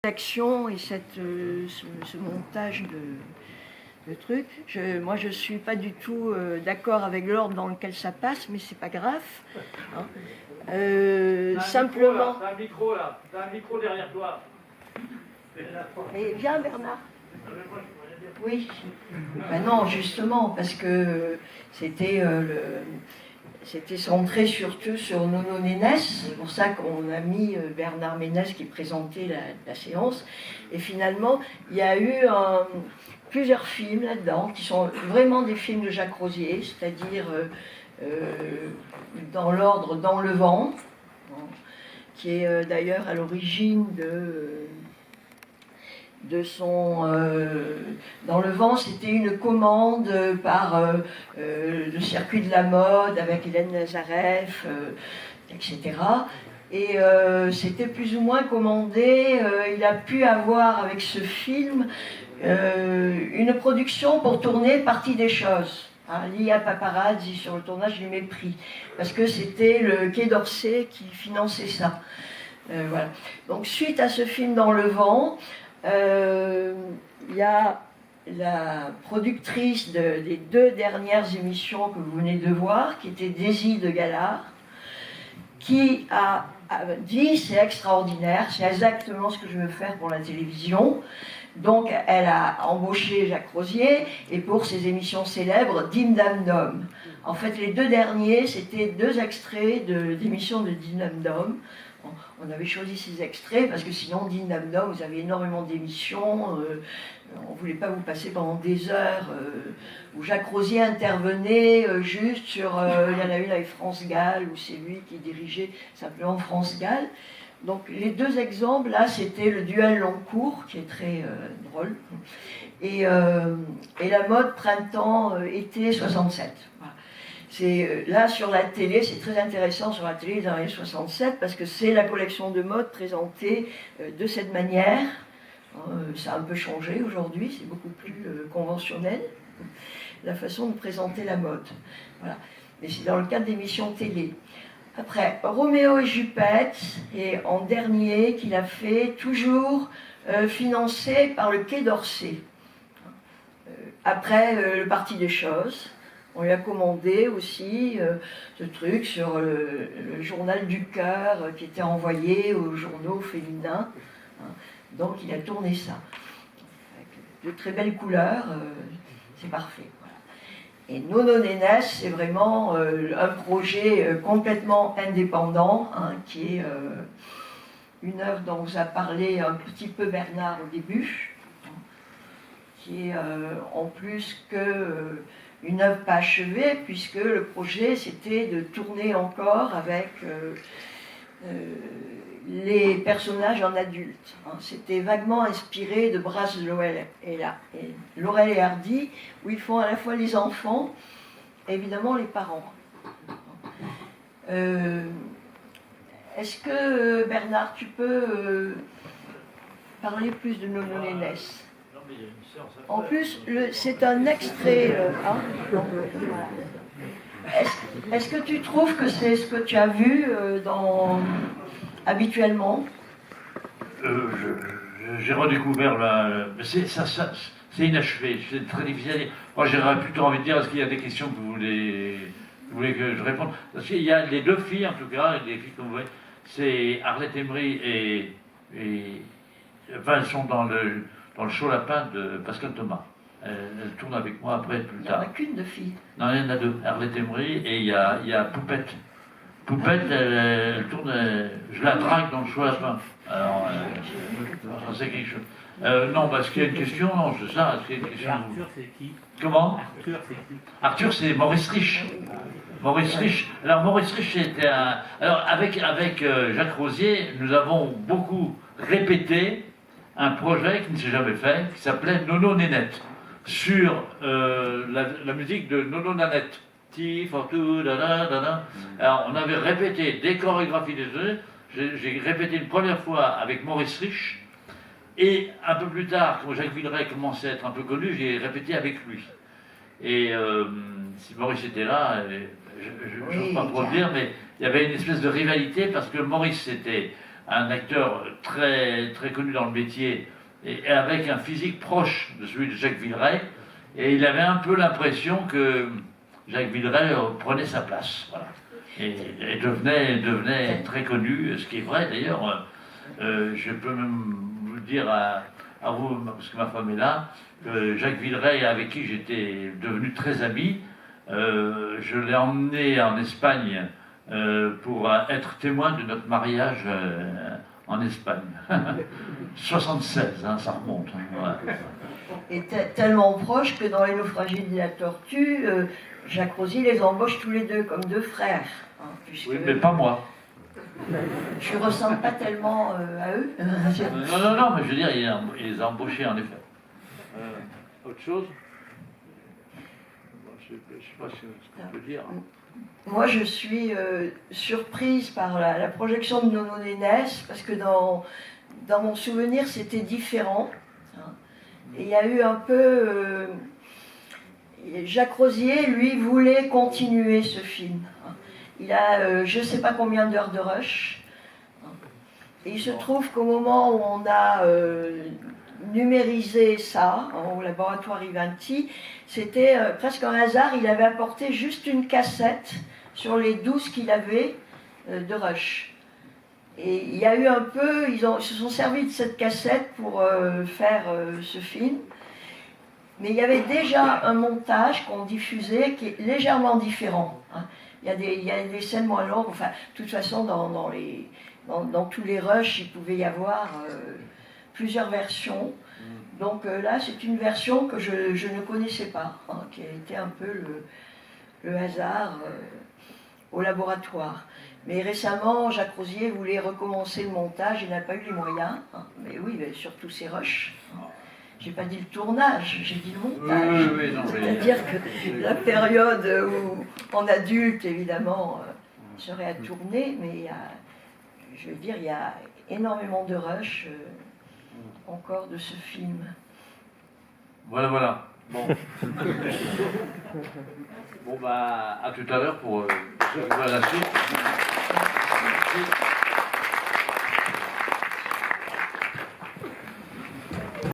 L'action et ce montage de trucs, moi je suis pas du tout d'accord avec l'ordre dans lequel ça passe, mais c'est pas grave. Hein. Simplement. T'as un micro là, t'as un micro derrière toi. Et viens Bernard. Oui. Ben non, justement, parce que c'était centré surtout sur Nono Nénès. C'est pour ça qu'on a mis Bernard Ménès qui présentait la séance. Et finalement, il y a eu plusieurs films là-dedans qui sont vraiment des films de Jacques Rosier, c'est-à-dire dans l'ordre Dans le vent, qui est d'ailleurs à l'origine de son... Dans le vent, c'était une commande par le circuit de la mode avec Hélène Lazareff, etc. Et c'était plus ou moins commandé. Il a pu avoir avec ce film une production pour tourner Partie des choses. Hein, Lia Paparazzi sur le tournage du Mépris. Parce que c'était le Quai d'Orsay qui finançait ça. Voilà. Donc suite à ce film Dans le vent, il y a la productrice des deux dernières émissions que vous venez de voir, qui était Daisy de Galard, qui a dit c'est extraordinaire, c'est exactement ce que je veux faire pour la télévision. Donc elle a embauché Jacques Rosier, et pour ses émissions célèbres, Dim Dam Dom. En fait, les deux derniers, c'était deux extraits d'émissions de Dim Dam Dom. On avait choisi ces extraits parce que sinon, Dim Dam Dom, vous avez énormément d'émissions. On ne voulait pas vous passer pendant des heures où Jacques Rosier intervenait juste sur... il y en a une avec France Gall, où c'est lui qui dirigeait simplement France Gall. Donc les deux exemples, là, c'était le duel long cours, qui est très drôle, et la mode printemps-été 67. Voilà. Là, sur la télé, c'est très intéressant sur la télé des années 67, parce que c'est la collection de mode présentée de cette manière. Ça a un peu changé aujourd'hui, c'est beaucoup plus conventionnel, la façon de présenter la mode. Voilà. Mais c'est dans le cadre d'émissions télé. Après, Roméo et Jupette, et en dernier, qu'il a fait, toujours financé par le Quai d'Orsay. Après, le Parti des choses, on lui a commandé aussi ce truc sur le journal du cœur qui était envoyé aux journaux féminins. Donc il a tourné ça. Avec de très belles couleurs, c'est parfait. Et Nono Nénès, c'est vraiment un projet complètement indépendant, hein, qui est une œuvre dont vous a parlé un petit peu Bernard au début, qui est en plus une œuvre pas achevée, puisque le projet c'était de tourner encore avec les personnages en adultes. Hein. C'était vaguement inspiré de Brasse de Laurel et Hardy, où ils font à la fois les enfants et évidemment les parents. Est-ce que, Bernard, tu peux parler plus de Nono Nénès ? En plus, c'est un extrait. Est-ce que tu trouves que c'est ce que tu as vu habituellement? J'ai redécouvert c'est inachevé, c'est très difficile à dire. Moi j'aurais plutôt envie de dire, est-ce qu'il y a des questions que vous voulez que je réponde? Parce qu'il y a les deux filles en tout cas, les filles comme vous voyez, c'est Arlette Emery enfin elles sont dans le Chaud Lapin de Pascal Thomas. Elle tourne avec moi après plus tard. Il n'y en a qu'une de fille. Non, il y en a deux, Arlette Emery et il y a Poupette. Poupette, elle tourne, je la drague dans le Chaud Lapin. Alors, c'est quelque chose. Non, parce qu'il y a une question, non, c'est ça, c'est une question. Arthur, c'est qui? Comment? Arthur, c'est qui? Arthur, c'est Maurice Rich. Maurice Rich. Alors, Maurice Rich, c'était un. Alors, avec Jacques Rosier, nous avons beaucoup répété un projet qui ne s'est jamais fait, qui s'appelait Nono Nénette, sur la musique de Nono Nanette. Alors, on avait répété des chorégraphies des deux. J'ai répété une première fois avec Maurice Rich, et un peu plus tard, quand Jacques Villeray commençait à être un peu connu, j'ai répété avec lui. Et si Maurice était là, je ne sais pas trop le dire, mais il y avait une espèce de rivalité, parce que Maurice c'était un acteur très, très connu dans le métier et avec un physique proche de celui de Jacques Villeray. Et il avait un peu l'impression que Jacques Villeray prenait sa place. Voilà. Et devenait très connu, ce qui est vrai d'ailleurs. Je peux même vous dire à vous, parce que ma femme est là, que Jacques Villeray, avec qui j'étais devenu très ami, je l'ai emmené en Espagne pour être témoin de notre mariage en Espagne. 76, hein, ça remonte. Hein, voilà. Et tellement proche que dans Les Naufragés de la Tortue, Jacques Rosier les embauche tous les deux comme deux frères. Hein, oui, mais pas moi. Je ne ressemble pas tellement à eux. Non, mais je veux dire, il les a embauchés en effet. Autre chose? Je ne sais pas ce qu'on peut dire. Moi, je suis surprise par la projection de Nono Nénès, parce que dans mon souvenir, c'était différent. Hein. Et il y a eu un peu... Jacques Rosier, lui, voulait continuer ce film. Hein. Il a je ne sais pas combien d'heures de rush. Hein. Et il se trouve qu'au moment où on a numérisé ça, au laboratoire Ivanti, c'était presque un hasard, il avait apporté juste une cassette sur les 12 qu'il avait de rush. Et il y a eu un peu, ils se sont servis de cette cassette pour faire ce film. Mais il y avait déjà un montage qu'on diffusait qui est légèrement différent. Hein. Il y a des scènes moins longues. Enfin, de toute façon, dans tous les rushs, il pouvait y avoir plusieurs versions. Donc là, c'est une version que je ne connaissais pas, hein, qui a été un peu le hasard au laboratoire. Mais récemment, Jacques Rosier voulait recommencer le montage, il n'a pas eu les moyens. Hein. Mais oui, mais surtout ces rushs. Hein. J'ai pas dit le tournage, j'ai dit le montage. Oui, c'est-à-dire que la période où, en adulte, évidemment, serait à tourner, mais je veux dire, il y a énormément de rushs encore de ce film. Voilà. Bon. Bon, bah, à tout à l'heure pour la suite.